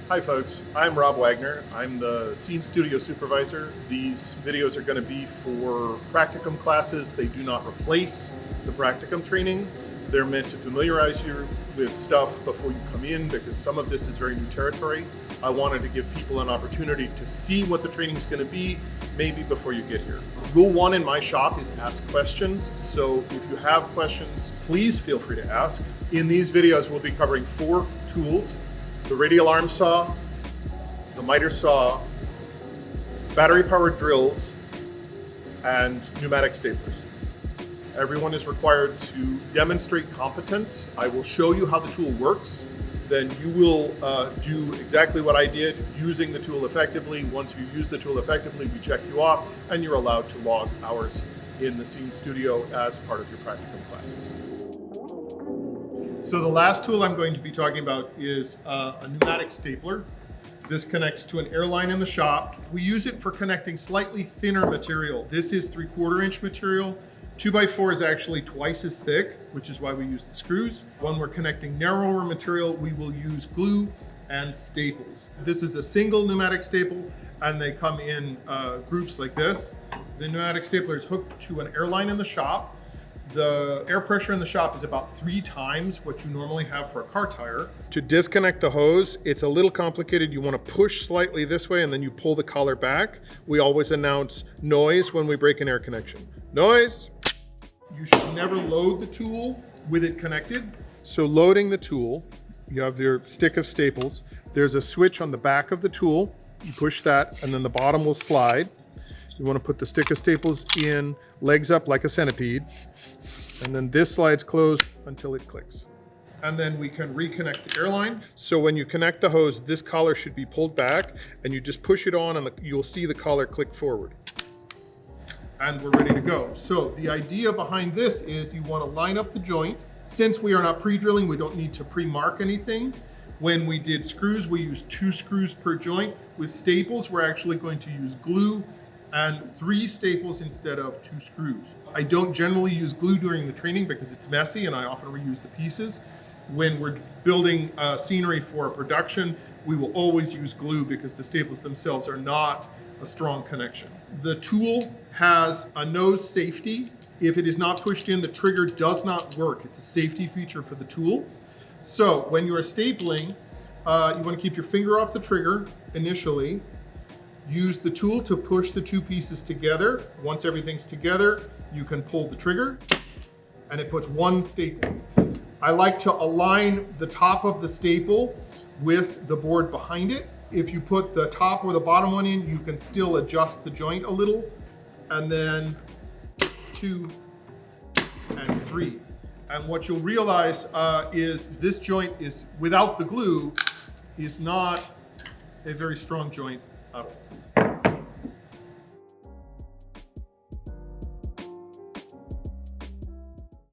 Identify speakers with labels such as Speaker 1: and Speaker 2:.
Speaker 1: Hi folks, I'm Rob Wagner. I'm the Scene Studio Supervisor. These videos are going to be for practicum classes. They do not replace the practicum training. They're meant to familiarize you with stuff before you come in because some of this is very new territory. I wanted to give people an opportunity to see what the training is going to be, maybe before you get here. Rule 1 in my shop is ask questions. So if you have questions, please feel free to ask. In these videos, we'll be covering 4 tools: the radial arm saw, the miter saw, battery-powered drills, and pneumatic staplers. Everyone is required to demonstrate competence. I will show you how the tool works. Then you will do exactly what I did, using the tool effectively. Once you use the tool effectively, we check you off, and you're allowed to log hours in the Scene Studio as part of your practicum classes. So the last tool I'm going to be talking about is a pneumatic stapler. This connects to an airline in the shop. We use it for connecting slightly thinner material. This is 3/4 inch material. 2x4 is actually twice as thick, which is why we use the screws. When we're connecting narrower material, we will use glue and staples. This is a single pneumatic staple, and they come in groups like this. The pneumatic stapler is hooked to an airline in the shop. The air pressure in the shop is about 3 times what you normally have for a car tire. To disconnect the hose, it's a little complicated. You want to push slightly this way and then you pull the collar back. We always announce noise when we break an air connection. Noise! You should never load the tool with it connected. So loading the tool, you have your stick of staples. There's a switch on the back of the tool. You push that and then the bottom will slide. You want to put the stick of staples in, legs up like a centipede, and then this slides closed until it clicks. And then we can reconnect the airline. So when you connect the hose, this collar should be pulled back, and you just push it on and you'll see the collar click forward. And we're ready to go. So the idea behind this is you want to line up the joint. Since we are not pre-drilling, we don't need to pre-mark anything. When we did screws, we used 2 screws per joint. With staples, we're actually going to use glue and 3 staples instead of 2 screws. I don't generally use glue during the training because it's messy and I often reuse the pieces. When we're building scenery for a production, we will always use glue because the staples themselves are not a strong connection. The tool has a nose safety. If it is not pushed in, the trigger does not work. It's a safety feature for the tool. So when you are stapling, you want to keep your finger off the trigger initially. Use the tool to push the 2 pieces together. Once everything's together, you can pull the trigger and it puts 1 staple. I like to align the top of the staple with the board behind it. If you put the top or the bottom one in, you can still adjust the joint a little. And then 2 and 3. And what you'll realize is this joint is, without the glue, is not a very strong joint at all.